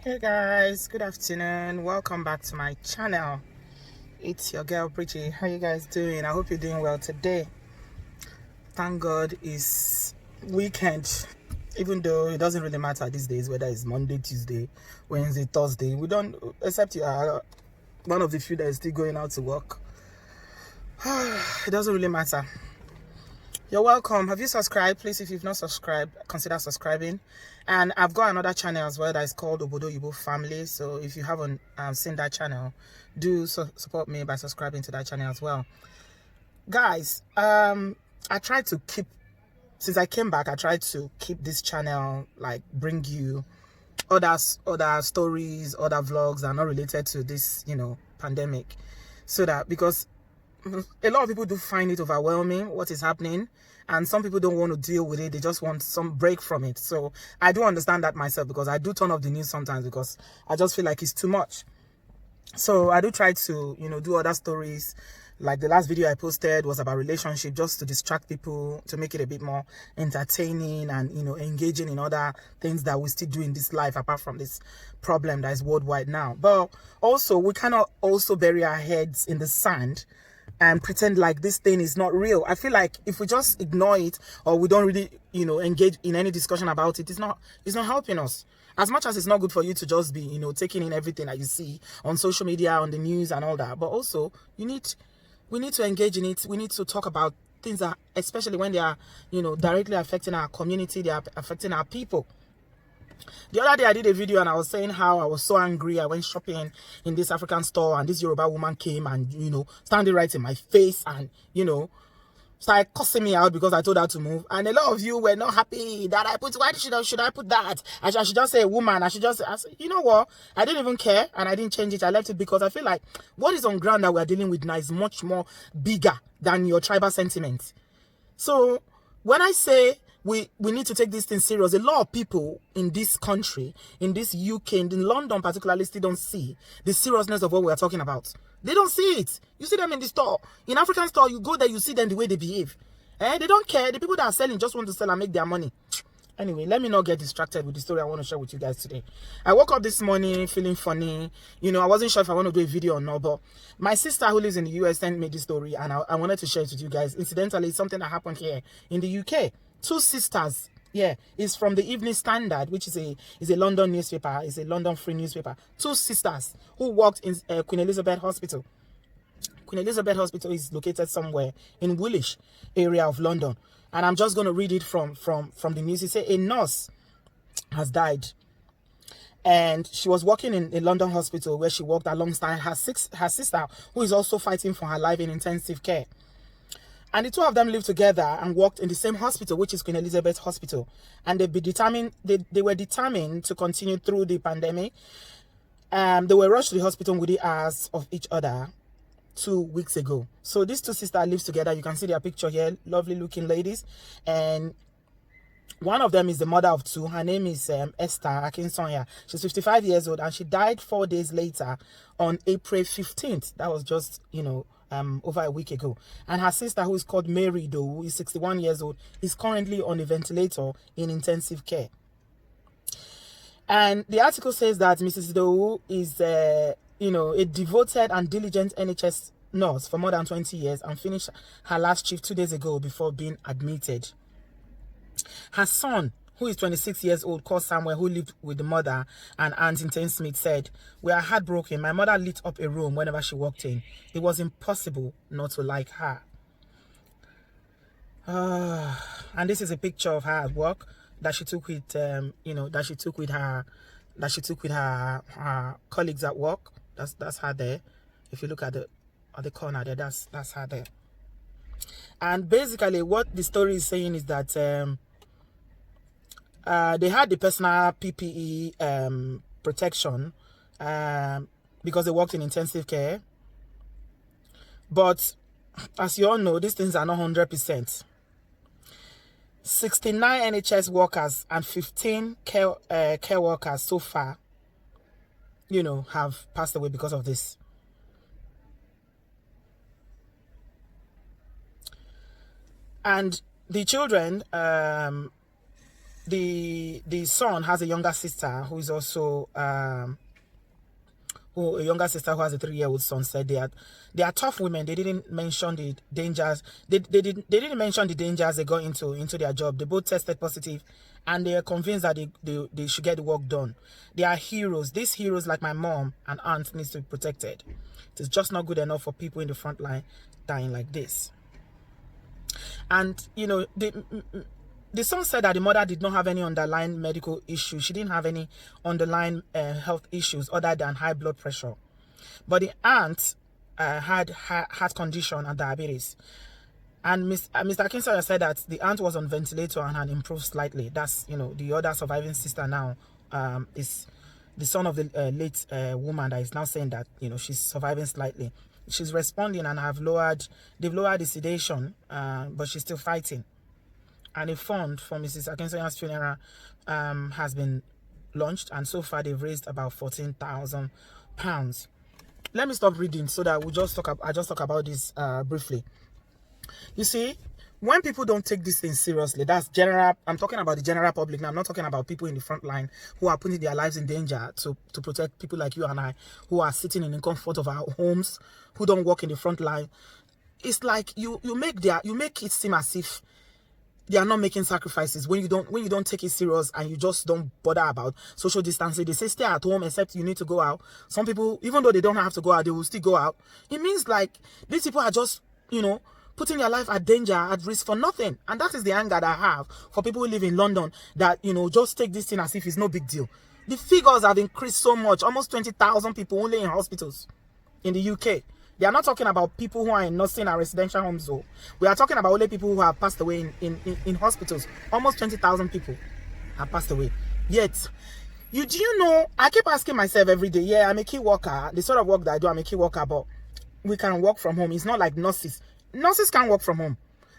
Hey guys, good afternoon. Welcome back to my channel. It's your girl Pretty. How you guys doing? I hope you're doing well today. Thank God it's weekend. Even though it doesn't really matter these days whether it's Monday, Tuesday, Wednesday, Thursday. We don't, except you are one of the few that is still going out to work. It doesn't really matter. You're welcome. Have you subscribed? Please, if you've not subscribed, consider subscribing. And I've got another channel as well that is called Obodo Oyinbo Family. So if you haven't seen that channel, do support me by subscribing to that channel as well. Guys, I try to keep, since I came back, I tried to keep this channel, like bring you other stories, other vlogs that are not related to this, pandemic. So that, because a lot of people do find it overwhelming what is happening, and some people don't want to deal with it. They just want some break from it. So I do understand that myself, because I do turn off the news sometimes because I just feel like it's too much. So I do try to do other stories. Like the last video I posted was about relationship, just to distract people, to make it a bit more entertaining and engaging in other things that we still do in this life apart from this problem that is worldwide now. But also we cannot also bury our heads in the sand and pretend like this thing is not real. I feel like if we just ignore it, or we don't really engage in any discussion about it, it's not helping us. As much as it's not good for you to just be taking in everything that you see on social media, on the news and all that, but also we need to engage in it. We need to talk about things that, especially when they are directly affecting our community, they are affecting our people. The other day I did a video and I was saying how I was so angry. I went shopping in this African store and this Yoruba woman came and standing right in my face and started cussing me out because I told her to move. And a lot of you were not happy that I put, why should I put that? I should just say a woman. I said, you know what? I didn't even care and I didn't change it. I left it because I feel like what is on ground that we're dealing with now is much more bigger than your tribal sentiment. So when I say we need to take this thing serious, a lot of people in this country, in this UK, in London particularly, still don't see the seriousness of what we are talking about. They don't see it. You see them in the store. In African store, you go there, you see them the way they behave. They don't care. The people that are selling just want to sell and make their money. Anyway, let me not get distracted with the story I want to share with you guys today. I woke up this morning feeling funny. I wasn't sure if I want to do a video or not, but my sister who lives in the US sent me this story and I wanted to share it with you guys. Incidentally, it's something that happened here in the UK. Two sisters. Yeah, it's from the Evening Standard, which is a London newspaper. It's a London free newspaper. Two sisters who worked in Queen Elizabeth Hospital. Queen Elizabeth Hospital is located somewhere in Woolwich area of London. And I'm just going to read it from the news. It says a nurse has died. And she was working in a London hospital where she worked alongside her sister, who is also fighting for her life in intensive care. And the two of them lived together and worked in the same hospital, which is Queen Elizabeth Hospital. And they were determined to continue through the pandemic. They were rushed to the hospital with the hours of each other 2 weeks ago. So these two sisters live together. You can see their picture here, lovely looking ladies. And one of them is the mother of two. Her name is Esther Akinsonya. She's 55 years old and she died 4 days later on April 15th. That was just, over a week ago. And her sister, who is called Mary Doe, who is 61 years old, is currently on a ventilator in intensive care. And the article says that Mrs. Doe is, a devoted and diligent NHS nurse for more than 20 years and finished her last shift 2 days ago before being admitted. Her son, who is 26 years old, called Samuel, who lived with the mother and aunt in Thamesmead, said, "We are heartbroken. My mother lit up a room whenever she walked in. It was impossible not to like her." And this is a picture of her at work that she took with, her colleagues at work. That's her there. If you look at the corner there, that's her there. And basically, what the story is saying is that they had the personal PPE protection because they worked in intensive care. But as you all know, these things are not 100%. 69 NHS workers and 15 care workers so far, have passed away because of this. And the children, the son has a younger sister who is also a younger sister who has a 3-year-old son, said they are tough women. They didn't mention the dangers. They didn't mention the dangers they got into their job. They both tested positive, and they are convinced that they should get the work done. They are heroes. These heroes, like my mom and aunt, needs to be protected. It is just not good enough for people in the front line dying like this. And you know, the son said that the mother did not have any underlying medical issues. She didn't have any underlying health issues other than high blood pressure. But the aunt had heart condition and diabetes. And Mr. Kinsoya said that the aunt was on ventilator and had improved slightly. That's, you know, the other surviving sister now is the son of the late woman that is now saying that, you know, she's surviving slightly. She's responding and they've lowered the sedation, but she's still fighting. And a fund for Mrs. Akinsoya's funeral has been launched, and so far they've raised about £14,000. Let me stop reading so that I'll just talk about this briefly. You see, when people don't take this thing seriously, that's general. I'm talking about the general public now. I'm not talking about people in the front line who are putting their lives in danger to protect people like you and I, who are sitting in the comfort of our homes, who don't work in the front line. It's like you make it seem as if they are not making sacrifices when you don't take it serious and you just don't bother about social distancing. They say stay at home except you need to go out. Some people, even though they don't have to go out, they will still go out. It means like these people are just, you know, putting their life at danger, at risk for nothing. And that is the anger that I have for people who live in London that, you know, just take this thing as if it's no big deal. The figures have increased so much, almost 20,000 people only in hospitals in the UK. They are not talking about people who are in nursing and residential homes, though. We are talking about only people who have passed away in hospitals. Almost 20,000 people have passed away. Yet, do you know, I keep asking myself every day, yeah, I'm a key worker. The sort of work that I do, I'm a key worker, but we can work from home. It's not like nurses. Nurses can't work from home.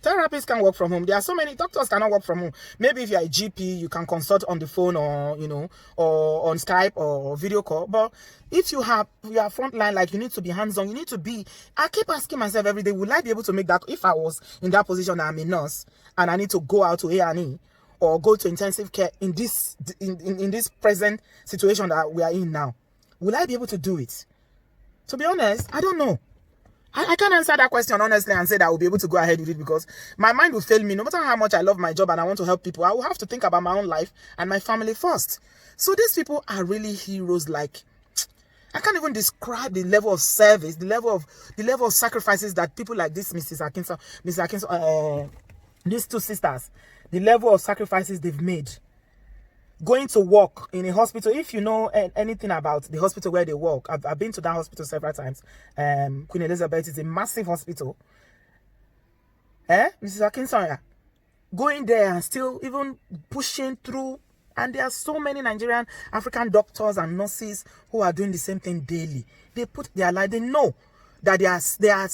Therapists can work from home. There are so many doctors cannot work from home. Maybe if you're a GP, you can consult on the phone or, you know, or on Skype or video call. But if you are frontline, like you need to be hands-on, you need to be. I keep asking myself every day, will I be able to make that if I was in that position that I'm a nurse and I need to go out to A&E or go to intensive care in this present situation that we are in now? Will I be able to do it? To be honest, I don't know. I can't answer that question honestly and say that I will be able to go ahead with it because my mind will fail me. No matter how much I love my job and I want to help people, I will have to think about my own life and my family first. So these people are really heroes. Like, I can't even describe the level of service, the level of sacrifices that people like this, Mrs. Akinso, these two sisters, the level of sacrifices they've made. Going to work in a hospital, if you know anything about the hospital where they work, I've been to that hospital several times. Queen Elizabeth is a massive hospital. Mrs. Akinsoya, going there and still even pushing through. And there are so many Nigerian African doctors and nurses who are doing the same thing daily. They put their life, they know that they are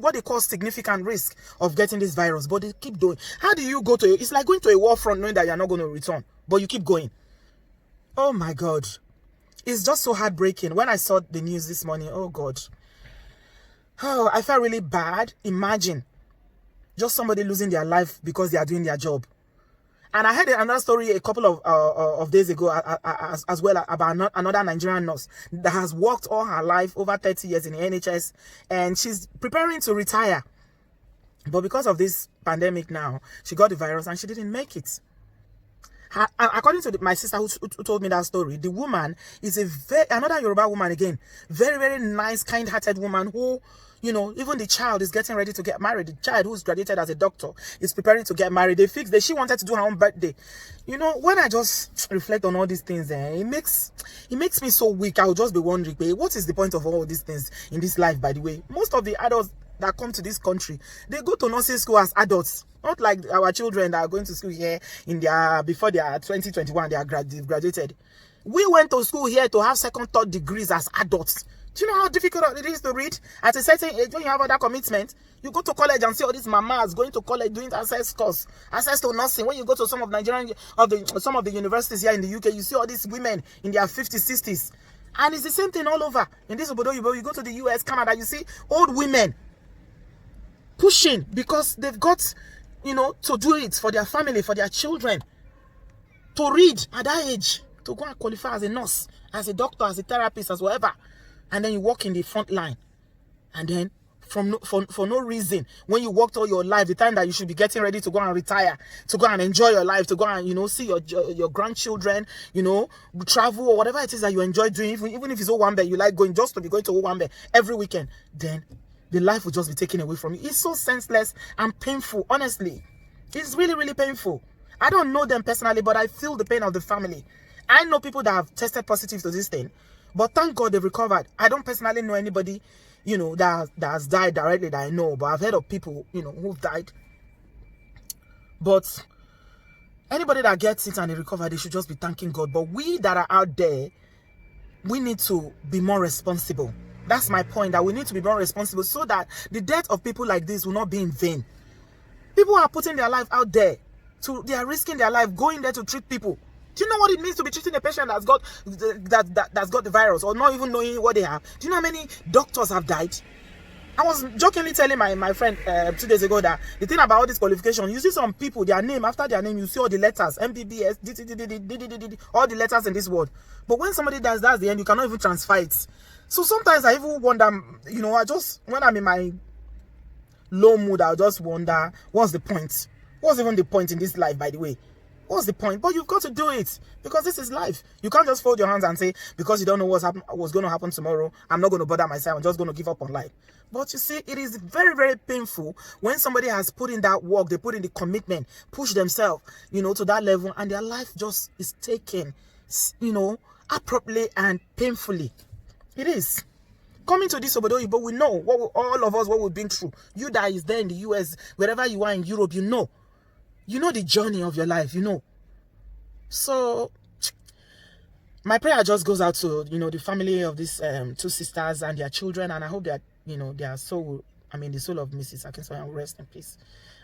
what they call significant risk of getting this virus, but they keep doing. How do you go to it's like going to a war front knowing that you're not going to return, but you keep going. Oh my God, it's just so heartbreaking. When I saw the news this morning, oh God, oh, I felt really bad. Imagine just somebody losing their life because they are doing their job. And I heard another story a couple of days ago as well about another Nigerian nurse that has worked all her life, over 30 years in the NHS, and she's preparing to retire. But because of this pandemic now, she got the virus and she didn't make it. According to my sister who told me that story, the woman is another Yoruba woman again, very, very nice, kind-hearted woman who, you know, even the child is getting ready to get married. The child who's graduated as a doctor is preparing to get married. They fixed that she wanted to do her own birthday. You know, when I just reflect on all these things, it makes me so weak. I will just be wondering, what is the point of all these things in this life, by the way? Most of the adults that come to this country, they go to nursing school as adults. Not like our children that are going to school here before they are 2021, they've graduated. We went to school here to have second, third degrees as adults. Do you know how difficult it is to read? At a certain age, when you have other commitment, you go to college and see all these mamas going to college doing access to nursing. When you go to some of the universities here in the UK, you see all these women in their 50s, 60s. And it's the same thing all over. In this Obodo, you go to the US, Canada, you see old women pushing because they've got, you know, to do it for their family, for their children. to read at that age, to go and qualify as a nurse, as a doctor, as a therapist, as whatever, and then you work in the front line, and then for no reason, when you worked all your life, the time that you should be getting ready to go and retire, to go and enjoy your life, to go and, you know, see your grandchildren, you know, travel or whatever it is that you enjoy doing, even if it's Owambe, you like going, just to be going to Owambe every weekend, then the life will just be taken away from you. It's so senseless and painful, honestly. It's really, really painful. I don't know them personally, but I feel the pain of the family. I know people that have tested positive to this thing, but thank God they've recovered. I don't personally know anybody, you know, that has died directly that I know, but I've heard of people, you know, who've died. But anybody that gets it and they recover, they should just be thanking God. But we that are out there, we need to be more responsible. That's my point, that we need to be more responsible so that the death of people like this will not be in vain. People are putting their life out there. They are risking their life going there to treat people. Do you know what it means to be treating a patient that's got that's got the virus, or not even knowing what they have? Do you know how many doctors have died? I was jokingly telling my friend 2 days ago that the thing about all this qualification, you see some people, their name, after their name, you see all the letters, MBBS, all the letters in this word. But when somebody dies, that's the end. You cannot even transfer it. So sometimes I even wonder, you know, when I'm in my low mood, I'll just wonder, what's the point? What's even the point in this life, by the way? What's the point? But you've got to do it, because this is life. You can't just fold your hands and say, because you don't know what's going to happen tomorrow, I'm not going to bother myself, I'm just going to give up on life. But you see, it is very, very painful when somebody has put in that work, they put in the commitment, push themselves, you know, to that level, and their life just is taken, you know, abruptly and painfully. It is. Coming to this Obodo, but we know, all of us, what we've been through. You that is there in the US, wherever you are in Europe, you know. You know the journey of your life, you know. So, my prayer just goes out to, you know, the family of these 2 sisters and their children. And I hope that, you know, their soul, the soul of Mrs. Akinsoya will rest in peace.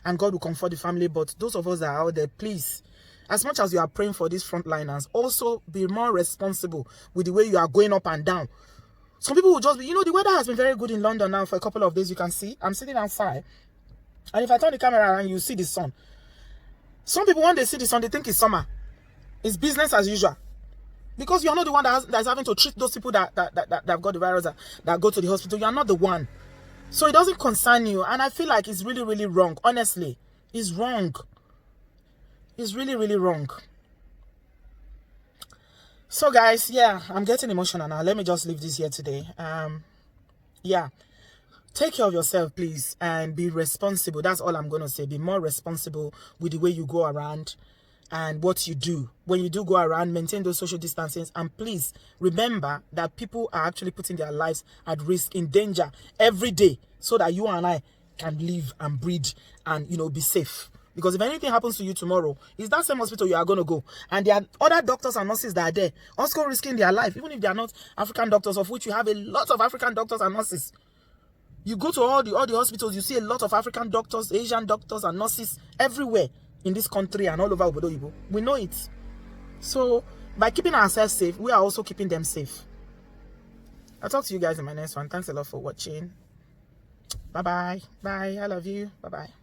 And God will comfort the family. But those of us that are out there, please, as much as you are praying for these frontliners, also be more responsible with the way you are going up and down. Some people will just be, you know, the weather has been very good in London now for a couple of days. You can see, I'm sitting outside. And if I turn the camera around, you see the sun. Some people, when they see the sun, they think it's summer. It's business as usual. Because you're not the one that's having to treat those people that have got the virus, that go to the hospital. You're not the one. So it doesn't concern you. And I feel like it's really, really wrong. Honestly, it's wrong. It's really, really wrong. So guys, yeah, I'm getting emotional now. Let me just leave this here today. Yeah. Take care of yourself, please, and be responsible. That's all I'm going to say. Be more responsible with the way you go around and what you do. When you do go around, maintain those social distancing. And please remember that people are actually putting their lives at risk, in danger every day, so that you and I can live and breathe and, you know, be safe. Because if anything happens to you tomorrow, it's that same hospital you are going to go. And there are other doctors and nurses that are there, also risking their life, even if they are not African doctors, of which we have a lot of African doctors and nurses. You go to all the hospitals, you see a lot of African doctors, Asian doctors and nurses everywhere in this country and all over Obodo. We know it. So, by keeping ourselves safe, we are also keeping them safe. I'll talk to you guys in my next one. Thanks a lot for watching. Bye-bye. Bye. I love you. Bye-bye.